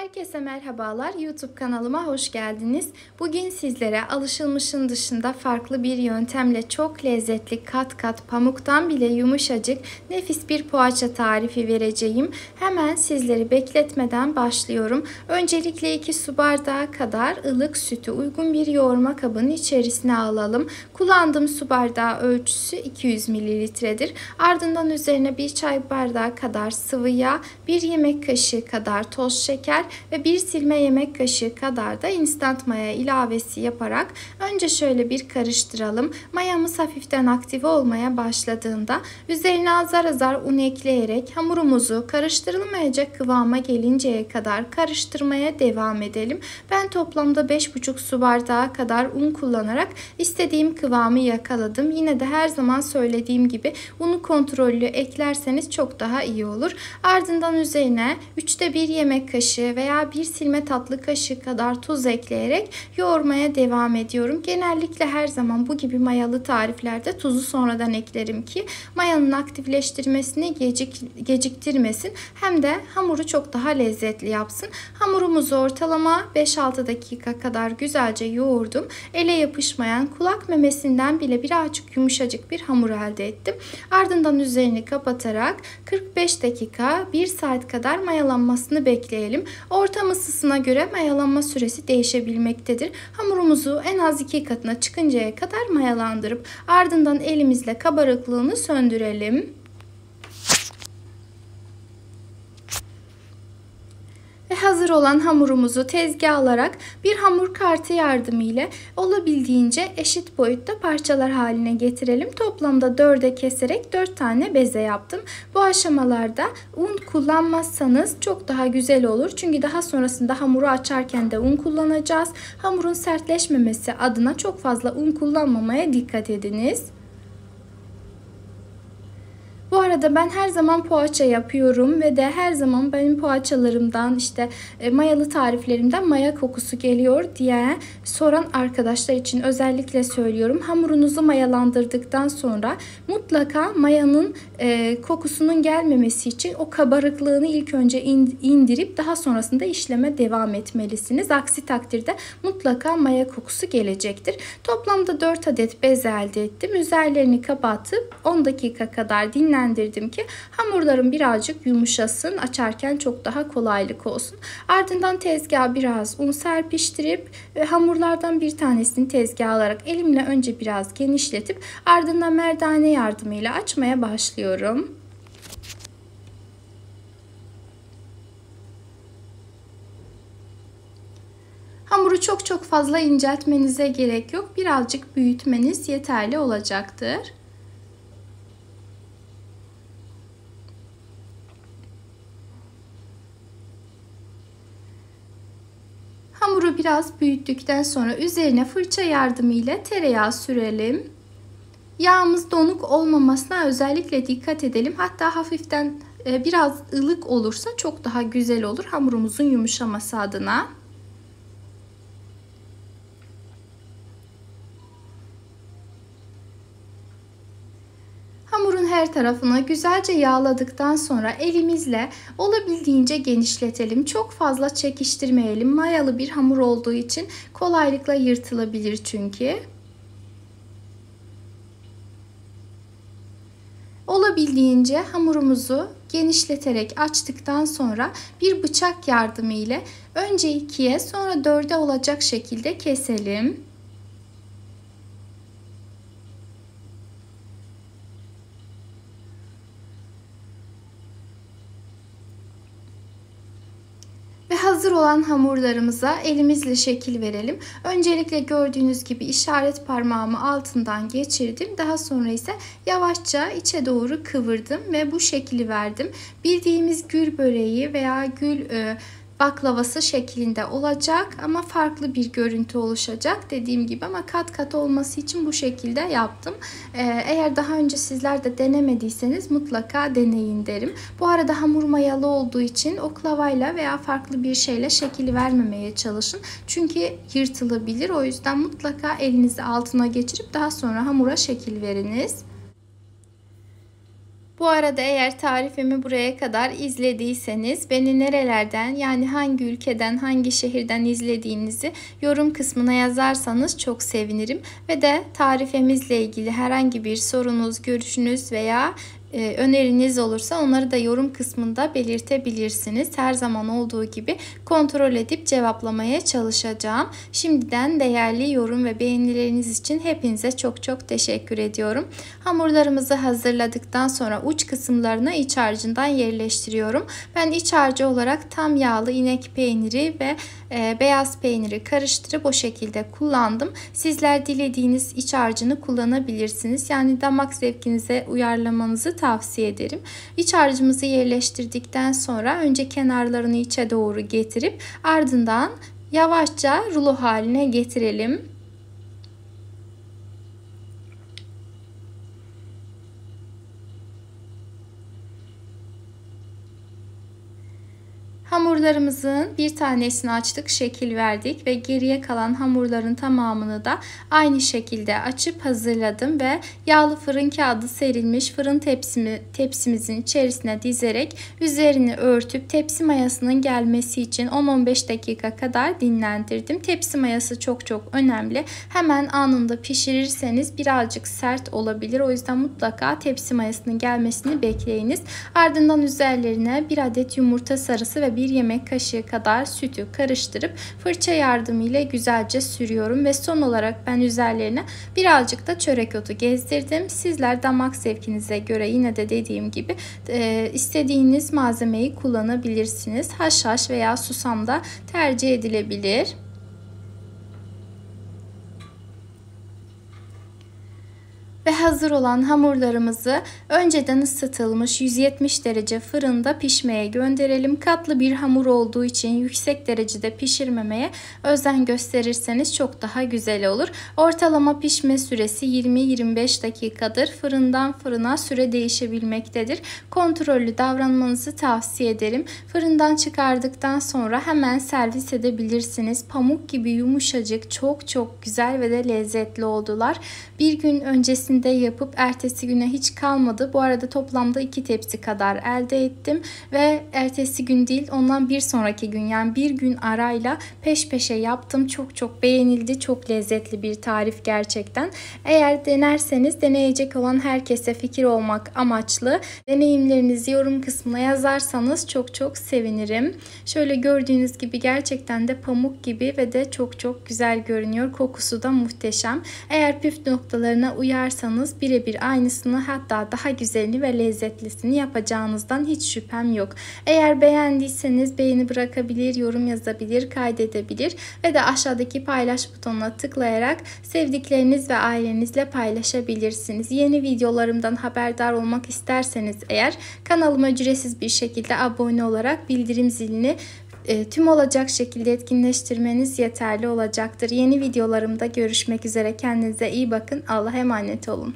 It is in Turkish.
Herkese merhabalar. YouTube kanalıma hoş geldiniz. Bugün sizlere alışılmışın dışında farklı bir yöntemle çok lezzetli kat kat pamuktan bile yumuşacık nefis bir poğaça tarifi vereceğim. Hemen sizleri bekletmeden başlıyorum. Öncelikle 2 su bardağı kadar ılık sütü uygun bir yoğurma kabının içerisine alalım. Kullandığım su bardağı ölçüsü 200 mililitredir. Ardından üzerine 1 çay bardağı kadar sıvı yağ, 1 yemek kaşığı kadar toz şeker ve 1 silme yemek kaşığı kadar da instant maya ilavesi yaparak önce şöyle bir karıştıralım. Mayamız hafiften aktive olmaya başladığında üzerine azar azar un ekleyerek hamurumuzu karıştırılmayacak kıvama gelinceye kadar karıştırmaya devam edelim. Ben toplamda 5,5 su bardağı kadar un kullanarak istediğim kıvamı yakaladım. Yine de her zaman söylediğim gibi unu kontrollü eklerseniz çok daha iyi olur. Ardından üzerine 1/3 yemek kaşığı veya 1 silme tatlı kaşığı kadar tuz ekleyerek yoğurmaya devam ediyorum. Genellikle her zaman bu gibi mayalı tariflerde tuzu sonradan eklerim ki mayanın aktifleştirmesini geciktirmesin, hem de hamuru çok daha lezzetli yapsın. Hamurumuzu ortalama 5-6 dakika kadar güzelce yoğurdum. Ele yapışmayan, kulak memesinden bile birazcık yumuşacık bir hamur elde ettim. Ardından üzerini kapatarak 45 dakika 1 saat kadar mayalanmasını bekleyelim. Ortam ısısına göre mayalanma süresi değişebilmektedir. Hamurumuzu en az 2 katına çıkıncaya kadar mayalandırıp ardından elimizle kabarıklığını söndürelim. Ve hazır olan hamurumuzu tezgaha alarak bir hamur kartı yardımıyla olabildiğince eşit boyutta parçalar haline getirelim. Toplamda 4'e keserek 4 tane beze yaptım. Bu aşamalarda un kullanmazsanız çok daha güzel olur. Çünkü daha sonrasında hamuru açarken de un kullanacağız. Hamurun sertleşmemesi adına çok fazla un kullanmamaya dikkat ediniz. Bu arada ben her zaman poğaça yapıyorum ve de her zaman benim poğaçalarımdan mayalı tariflerimden maya kokusu geliyor diye soran arkadaşlar için özellikle söylüyorum. Hamurunuzu mayalandırdıktan sonra mutlaka mayanın kokusunun gelmemesi için o kabarıklığını ilk önce indirip daha sonrasında işleme devam etmelisiniz. Aksi takdirde mutlaka maya kokusu gelecektir. Toplamda 4 adet bez elde ettim. Üzerlerini kapatıp 10 dakika kadar dinlendirdim ki hamurlarım birazcık yumuşasın, açarken çok daha kolaylık olsun. Ardından tezgaha biraz un serpiştirip hamurlardan bir tanesini tezgaha alarak elimle önce biraz genişletip ardından merdane yardımıyla açmaya başlıyorum. Hamuru çok fazla inceltmenize gerek yok. Birazcık büyütmeniz yeterli olacaktır. Hamuru biraz büyüttükten sonra üzerine fırça yardımıyla tereyağı sürelim. Yağımız donuk olmamasına özellikle dikkat edelim. Hatta hafiften biraz ılık olursa çok daha güzel olur hamurumuzun yumuşaması adına. Hamurun her tarafını güzelce yağladıktan sonra elimizle olabildiğince genişletelim. Çok fazla çekiştirmeyelim. Mayalı bir hamur olduğu için kolaylıkla yırtılabilir çünkü. Olabildiğince hamurumuzu genişleterek açtıktan sonra bir bıçak yardımıyla önce 2'ye sonra 4'e olacak şekilde keselim. Ve hazır olan hamurlarımıza elimizle şekil verelim. Öncelikle gördüğünüz gibi işaret parmağımı altından geçirdim. Daha sonra ise yavaşça içe doğru kıvırdım ve bu şekli verdim. Bildiğimiz gül böreği veya gül baklavası şeklinde olacak ama farklı bir görüntü oluşacak dediğim gibi, ama kat kat olması için bu şekilde yaptım. Eğer daha önce sizler de denemediyseniz mutlaka deneyin derim. Bu arada hamur mayalı olduğu için oklavayla veya farklı bir şeyle şekil vermemeye çalışın. Çünkü yırtılabilir. O yüzden mutlaka elinizi altına geçirip daha sonra hamura şekil veriniz. Bu arada eğer tarifimi buraya kadar izlediyseniz beni nerelerden, yani hangi ülkeden, hangi şehirden izlediğinizi yorum kısmına yazarsanız çok sevinirim. Ve de tarifimizle ilgili herhangi bir sorunuz, görüşünüz veya öneriniz olursa onları da yorum kısmında belirtebilirsiniz. Her zaman olduğu gibi kontrol edip cevaplamaya çalışacağım. Şimdiden değerli yorum ve beğenileriniz için hepinize çok çok teşekkür ediyorum. Hamurlarımızı hazırladıktan sonra uç kısımlarına iç harcından yerleştiriyorum. Ben iç harcı olarak tam yağlı inek peyniri ve beyaz peyniri karıştırıp o şekilde kullandım. Sizler dilediğiniz iç harcını kullanabilirsiniz. Yani damak zevkinize uyarlamanızı tavsiye ederim. İç harcımızı yerleştirdikten sonra önce kenarlarını içe doğru getirip ardından yavaşça rulo haline getirelim. Hamurlarımızın bir tanesini açtık, şekil verdik ve geriye kalan hamurların tamamını da aynı şekilde açıp hazırladım ve yağlı fırın kağıdı serilmiş fırın tepsimizin içerisine dizerek üzerini örtüp tepsi mayasının gelmesi için 10-15 dakika kadar dinlendirdim. Tepsi mayası çok çok önemli. Hemen anında pişirirseniz birazcık sert olabilir. O yüzden mutlaka tepsi mayasının gelmesini bekleyiniz. Ardından üzerlerine bir adet yumurta sarısı ve bir yemek kaşığı kadar sütü karıştırıp fırça yardımıyla güzelce sürüyorum ve son olarak ben üzerlerine birazcık da çörek otu gezdirdim. Sizler damak zevkinize göre yine de dediğim gibi istediğiniz malzemeyi kullanabilirsiniz. Haşhaş veya susam da tercih edilebilir. Ve hazır olan hamurlarımızı önceden ısıtılmış 170 derece fırında pişmeye gönderelim. Katlı bir hamur olduğu için yüksek derecede pişirmemeye özen gösterirseniz çok daha güzel olur. Ortalama pişme süresi 20-25 dakikadır. Fırından fırına süre değişebilmektedir. Kontrollü davranmanızı tavsiye ederim. Fırından çıkardıktan sonra hemen servis edebilirsiniz. Pamuk gibi yumuşacık, çok çok güzel ve de lezzetli oldular. Bir gün öncesinde yapıp ertesi güne hiç kalmadı. Bu arada toplamda 2 tepsi kadar elde ettim ve ertesi gün değil, ondan bir sonraki gün, yani bir gün arayla peş peşe yaptım. Çok çok beğenildi. Çok lezzetli bir tarif gerçekten. Eğer denerseniz deneyecek olan herkese fikir olmak amaçlı deneyimlerinizi yorum kısmına yazarsanız çok çok sevinirim. Şöyle gördüğünüz gibi gerçekten de pamuk gibi ve de çok çok güzel görünüyor. Kokusu da muhteşem. Eğer püf noktalarına uyarsanız birebir aynısını, hatta daha güzelini ve lezzetlisini yapacağınızdan hiç şüphem yok. Eğer beğendiyseniz beğeni bırakabilir, yorum yazabilir, kaydedebilir ve de aşağıdaki paylaş butonuna tıklayarak sevdikleriniz ve ailenizle paylaşabilirsiniz. Yeni videolarımdan haberdar olmak isterseniz eğer kanalıma ücretsiz bir şekilde abone olarak bildirim zilini tüm olacak şekilde etkinleştirmeniz yeterli olacaktır. Yeni videolarımda görüşmek üzere. Kendinize iyi bakın. Allah'a emanet olun.